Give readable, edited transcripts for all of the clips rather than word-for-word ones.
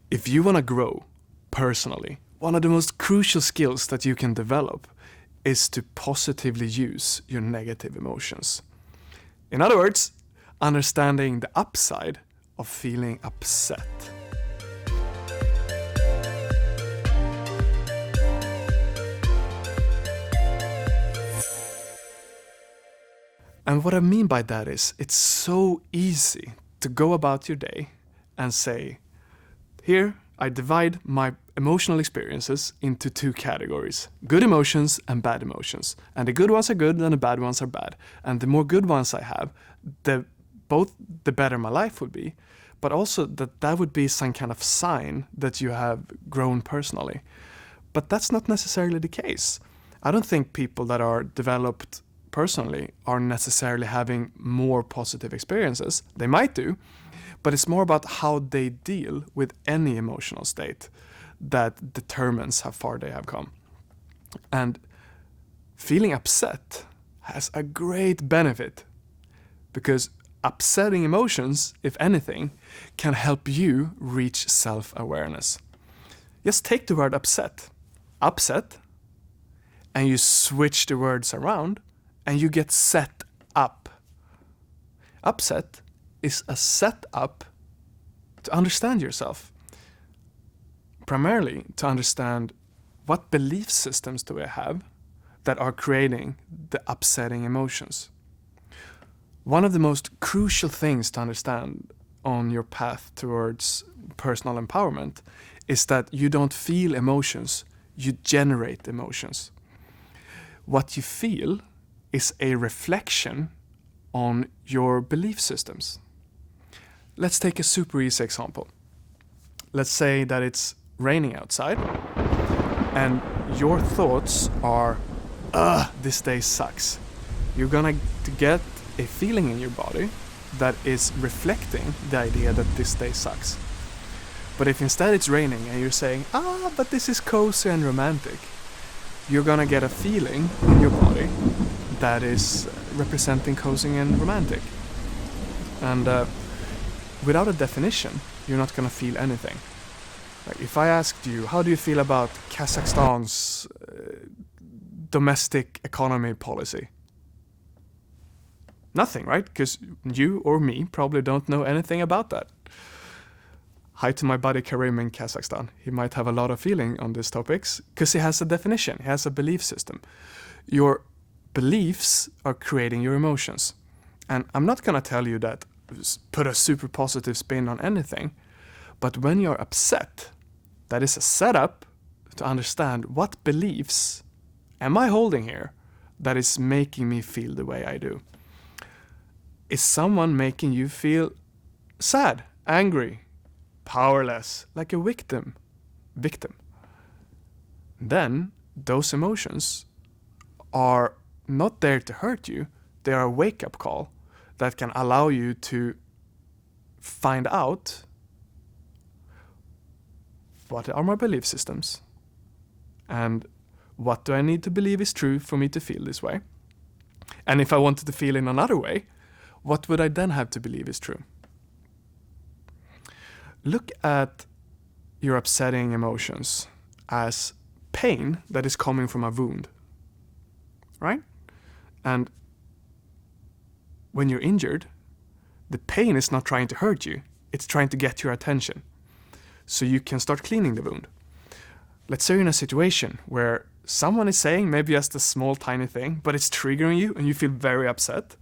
If you want to grow personally, one of the most crucial skills that you can develop is to positively use your negative emotions. In other words, understanding the upside of feeling upset. And what I mean by that is, it's so easy to go about your day and say, here I divide my emotional experiences into two categories, good emotions and bad emotions. And the good ones are good and the bad ones are bad. And the more good ones I have, the better my life would be, but also that would be some kind of sign that you have grown personally. But that's not necessarily the case. I don't think people that are developed personally are necessarily having more positive experiences. They might do, but it's more about how they deal with any emotional state that determines how far they have come. And feeling upset has a great benefit, because upsetting emotions, if anything, can help you reach self-awareness. Just take the word upset, and you switch the words around and you get set up. Upset is a setup to understand yourself. Primarily to understand what belief systems do I have that are creating the upsetting emotions. One of the most crucial things to understand on your path towards personal empowerment is that you don't feel emotions, you generate emotions. What you feel is a reflection on your belief systems. Let's take a super easy example. Let's say that it's raining outside and your thoughts are, this day sucks. You're gonna get a feeling in your body that is reflecting the idea that this day sucks. But if instead it's raining and you're saying, but this is cozy and romantic, you're gonna get a feeling in your body that is representing cozy and romantic. And without a definition, you're not gonna feel anything. Like if I asked you, how do you feel about Kazakhstan's domestic economy policy? Nothing, right? Because you or me probably don't know anything about that. Hi to my buddy Karim in Kazakhstan. He might have a lot of feeling on these topics because he has a definition, he has a belief system. Your beliefs are creating your emotions. And I'm not going to tell you that put a super positive spin on anything, but when you're upset, that is a setup to understand what beliefs am I holding here that is making me feel the way I do. Is someone making you feel sad, angry, powerless, like a victim? Then those emotions are not there to hurt you. They are a wake-up call that can allow you to find out, what are my belief systems? And what do I need to believe is true for me to feel this way? And if I wanted to feel in another way, what would I then have to believe is true? Look at your upsetting emotions as pain that is coming from a wound, right? And when you're injured, the pain is not trying to hurt you, it's trying to get your attention. So you can start cleaning the wound. Let's say you're in a situation where someone is saying maybe just a small tiny thing, but it's triggering you and you feel very upset.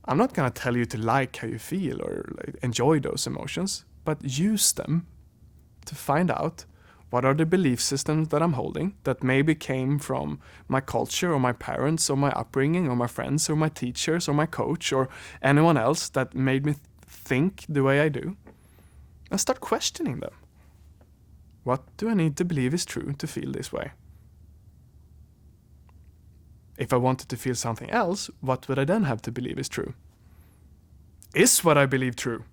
I'm not going to tell you to like how you feel or enjoy those emotions, but use them to find out what are the belief systems that I'm holding that maybe came from my culture or my parents or my upbringing or my friends or my teachers or my coach or anyone else that made me think the way I do, and start questioning them. What do I need to believe is true to feel this way? If I wanted to feel something else, what would I then have to believe is true? Is what I believe true?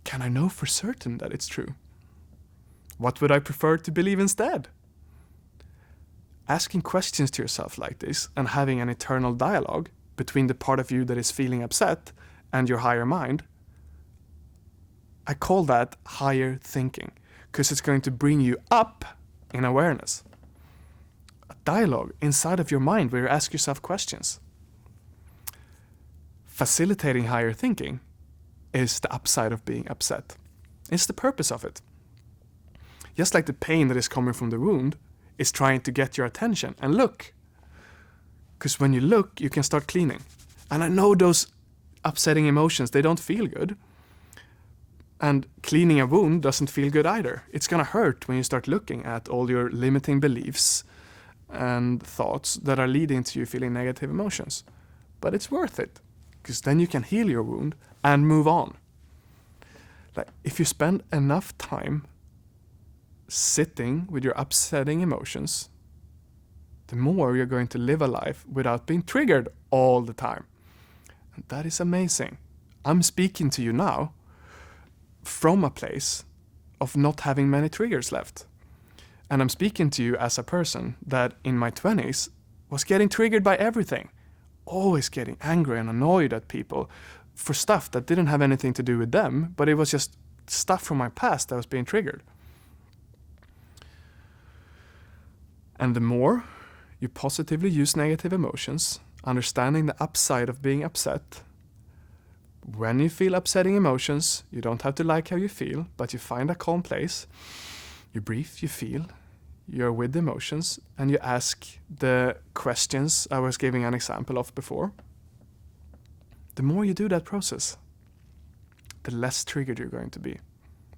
Can I know for certain that it's true? What would I prefer to believe instead? Asking questions to yourself like this and having an eternal dialogue between the part of you that is feeling upset and your higher mind I call that higher thinking, because it's going to bring you up in awareness. A dialogue inside of your mind where you ask yourself questions. Facilitating higher thinking is the upside of being upset. It's the purpose of it. Just like the pain that is coming from the wound is trying to get your attention and look. Because when you look, you can start cleaning. And I know those upsetting emotions, they don't feel good. And cleaning a wound doesn't feel good either. It's going to hurt when you start looking at all your limiting beliefs and thoughts that are leading to you feeling negative emotions. But it's worth it, because then you can heal your wound and move on. Like, if you spend enough time sitting with your upsetting emotions, the more you're going to live a life without being triggered all the time. And that is amazing. I'm speaking to you now from a place of not having many triggers left. And I'm speaking to you as a person that in my 20s was getting triggered by everything. Always getting angry and annoyed at people for stuff that didn't have anything to do with them, but it was just stuff from my past that was being triggered. And the more you positively use negative emotions, understanding the upside of being upset, when you feel upsetting emotions, you don't have to like how you feel, but you find a calm place, you breathe, you feel, you're with the emotions, and you ask the questions I was giving an example of before. The more you do that process, the less triggered you're going to be.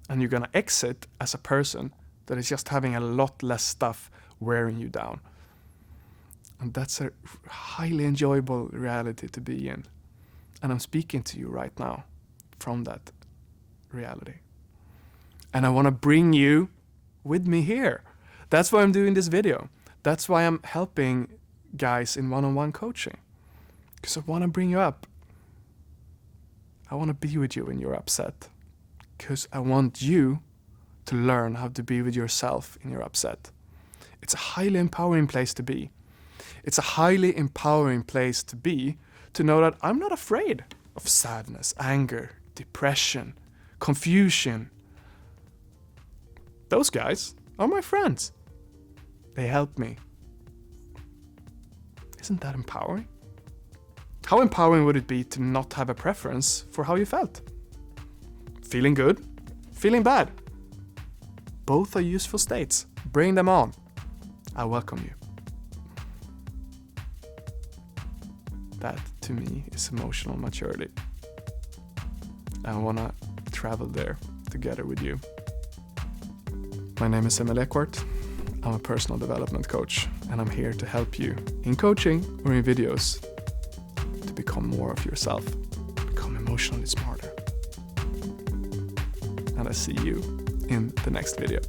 And you're going to exit as a person that is just having a lot less stuff wearing you down. And that's a highly enjoyable reality to be in. And I'm speaking to you right now from that reality. And I want to bring you with me here. That's why I'm doing this video. That's why I'm helping guys in one-on-one coaching. Because I want to bring you up. I want to be with you when you're upset. Because I want you to learn how to be with yourself in your upset. It's a highly empowering place to be. It's a highly empowering place to be, to know that I'm not afraid of sadness, anger, depression, confusion. Those guys are my friends. They help me. Isn't that empowering? How empowering would it be to not have a preference for how you felt? Feeling good, feeling bad. Both are useful states. Bring them on. I welcome you. That, to me, is emotional maturity. I want to travel there together with you. My name is Emil Ekwart. I'm a personal development coach, and I'm here to help you in coaching or in videos to become more of yourself, become emotionally smarter. And I see you in the next video.